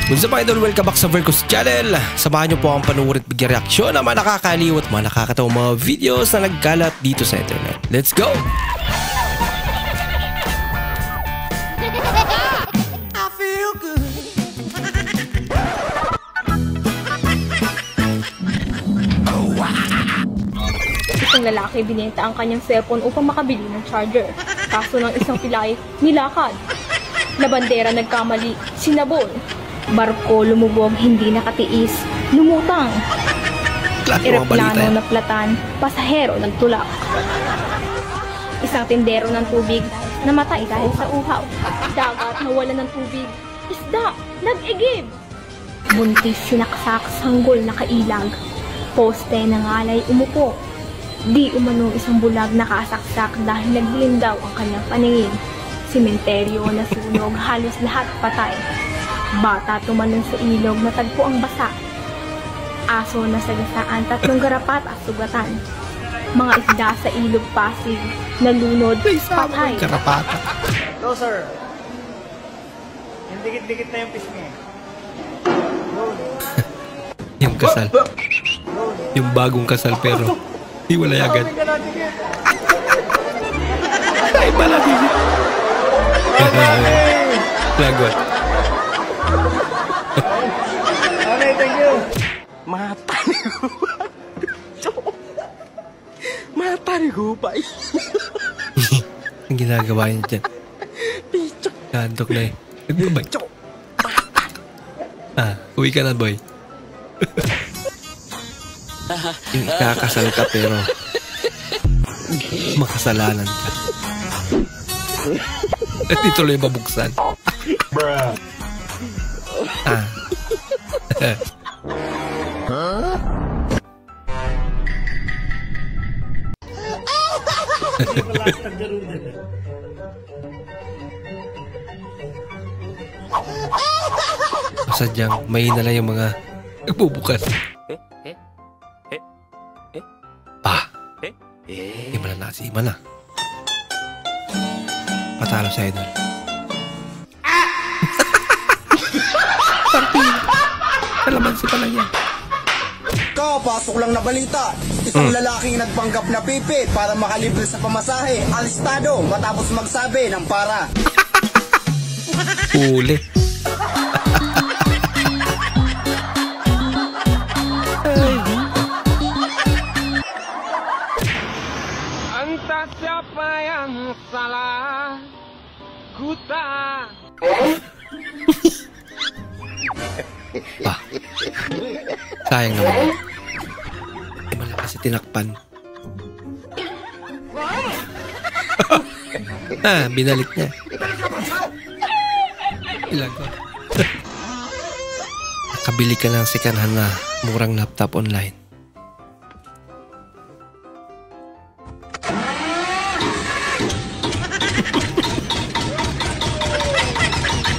What's up idol? Welcome back sa Vercos Channel. Samahan nyo po ang panuurit bigyan reaksyon ng mga nakakaliw at mga nakakatawang mga videos na nagkalat dito sa internet. Let's go! I feel good. Isang lalaki binenta ang kanyang cellphone upang makabili ng charger. Kaso ng isang pilay, nilakad. Labandera nagkamali, sinabon. Barko lumubog, hindi nakatiis, lumutang. Eroplano naplatan, pasahero nagtulak. Isang tindero ng tubig, namatay dahil sa uhaw. Dagat nawala ng tubig, isda, nag-igib. Buntis sinaksak, sanggol nakailag. Poste ng alay umupo. Di umano isang bulag nakasaksak dahil nagdilim daw ang kanyang paningin. Sementeryo nasunog, halos lahat patay. Bata tumalon sa ilog, natagpo ang basa. Aso na sagasaan, 3 garapat at sugatan. Mga isda sa ilog Pasig, nalunod, patay. Karapata. No sir. Yung dikit-dikit na yung pisngi. Yung kasal. Yung bagong kasal pero hiwalay agad. Ay, pala din. Lagot. Okay, thank you. Matarigupay. Ang ginagawa niya dyan. Kantok na eh. Nagbabay. Uwi ka na boy. Yung ikakasal ka pero makasalanan ka. At di tuloy mabuksan. Sadyang may na lang yung mga nagbubukas. Iba na nasi, iba na. Patalo sa idol. Party. Kalamansi pala yan. Kapasok lang na balita. Isang lalaking nagpanggap na pipi para makalibre sa pamasahe. Alistado matapos magsabi ng para. Huli. Entah siapa yang salah, ku tak. Sayang naman. Malakas si tinakpan. Binalik niya. Ilagot. Nakabili ka ng sikanhan na murang laptop online.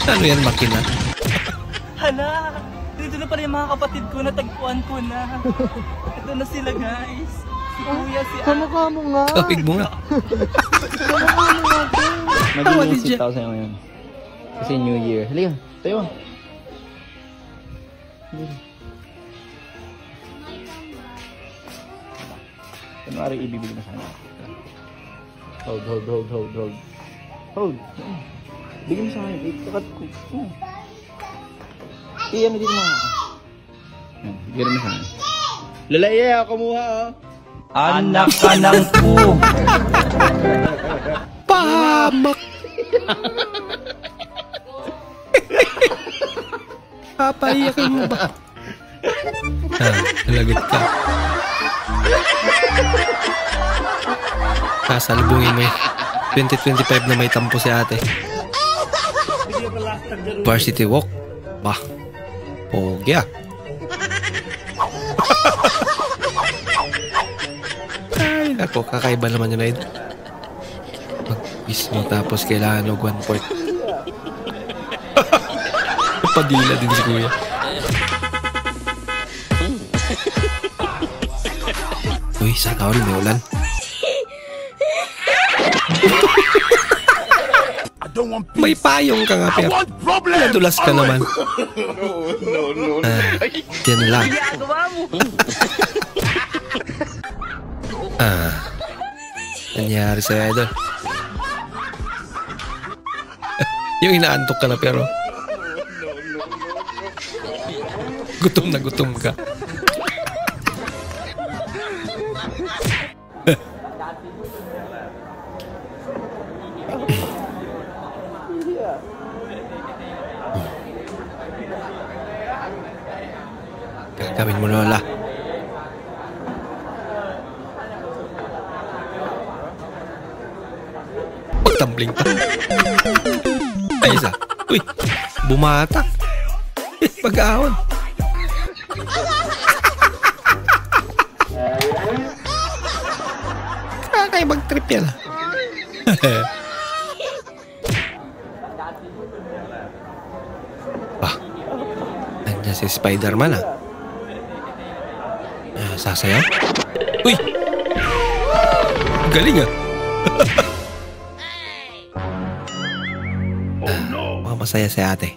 Ano yan, makina? Hala! Dito na pala yung mga kapatid ko, natagpuan ko na. Ito na sila guys. Si Kuya, si Kamukha mo nga. Kawig mo nga. Kamukha mo nga. Magiging sweet ako sa'yo ngayon. Kasi New Year. Halika, tayo. Kunwari ibibili mo sana. Hold. Hold. Bigyan mo sa akin. Ikakat ko. Iyan mo dito mga ako. Bigyan mo sa akin. Lalaye ako kumuha oh. anak ka ng po. Pahamak! Papaiyakin mo ba? Nalagot ka. Sasalubungin mo 2025 na may tampo si ate. Varsity Walk. Bah. Pogi ah. Ay, nako, kakaiba naman yun, Aid. Mag-kiss mo tapos kailangan og 1 port. Padila din si Kuya. Uy, sa taon may ulan. May payong ka nga, pero nadulas ka naman. Yan lang. Nangyari sa idol. Yung inaantok ka na pero gutom na gutom ka. Gagawin mo, Lola. Pagtambling pa. Ay, isa. Uy, bumatak. Pag-ahon. Kakaibang trip yan. Nandiyan si Spider-Man sasayaw? Uy! Galing masaya si ate.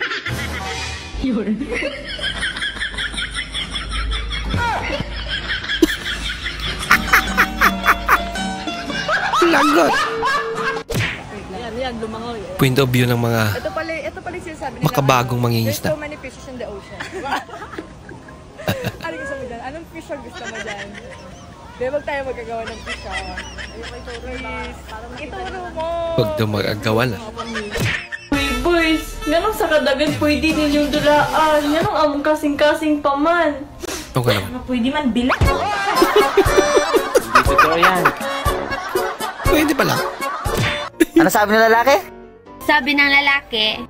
Lagot! Yan, lumangaw yan. Point of view ng mga Ito pala yung sinasabi nila. makabagong mangingisda. There's so many fishes in the ocean. Ano gusto mo dyan? Anong fish ang gusto mo dyan? Di ba tayo magagawa ng fish Ituro mo! Huwag daw mag-agawan Boys, nganong sa kadagan pwede ninyong dulaan. Nganong among kasing-kasing pa man. Ito ka naman. Pwede man bilang. Hindi totoo yan. Pwede pala. Ano sabi ng lalaki? Sabi ng lalaki,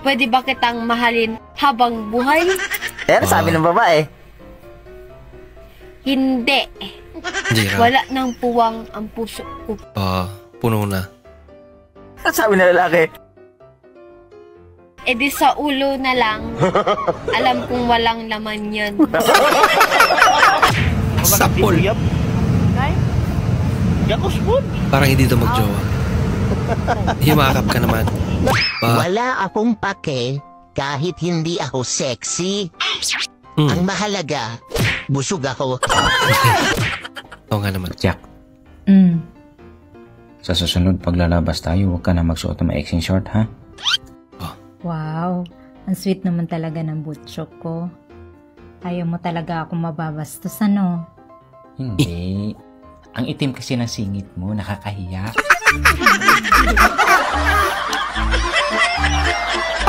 pwede ba kitang mahalin habang buhay? Ano sabi ng babae? Hindi. Hindi na. Wala nang puwang ang puso ko. Puno na. Ano sabi ng lalaki? E di sa ulo na lang. Alam kong walang laman yan. Sapol. Parang hindi daw magjowa. Himakap ka naman. Wala akong pake kahit hindi ako sexy. Ang mahalaga, busog ako. Oo nga naman. Jack, sa susunod paglalabas tayo, huwag ka na magsuot ng maiksing short, ha? Wow, ang sweet naman talaga ng butchok ko. Ayaw mo talaga akong mababastos, ano? Hindi. Ang itim kasi ng singit mo, nakakahiya.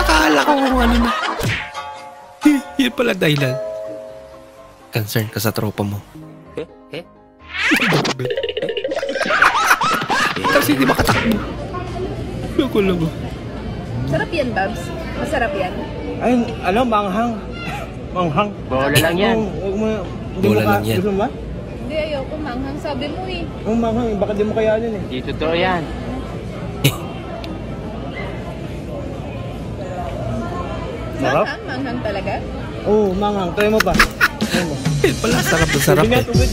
Akala ko kung ano na. Yun pala dahilan. Concern ka sa tropa mo. Kasi di makatakbo. Loko. Sarap yan, Babs. Masarap yan. Ay, manghang. Manghang. Bola lang yan. Bola lang yan. Gusto mo ba? Hindi, ayoko manghang. Sabi mo eh. Ang manghang, baka di mo kayanin eh. Hindi totoo yan. Sarap? Manghang talaga? Oo, manghang. Try mo ba? Pala, sarap na sarap Tubig nga, eh. tubig.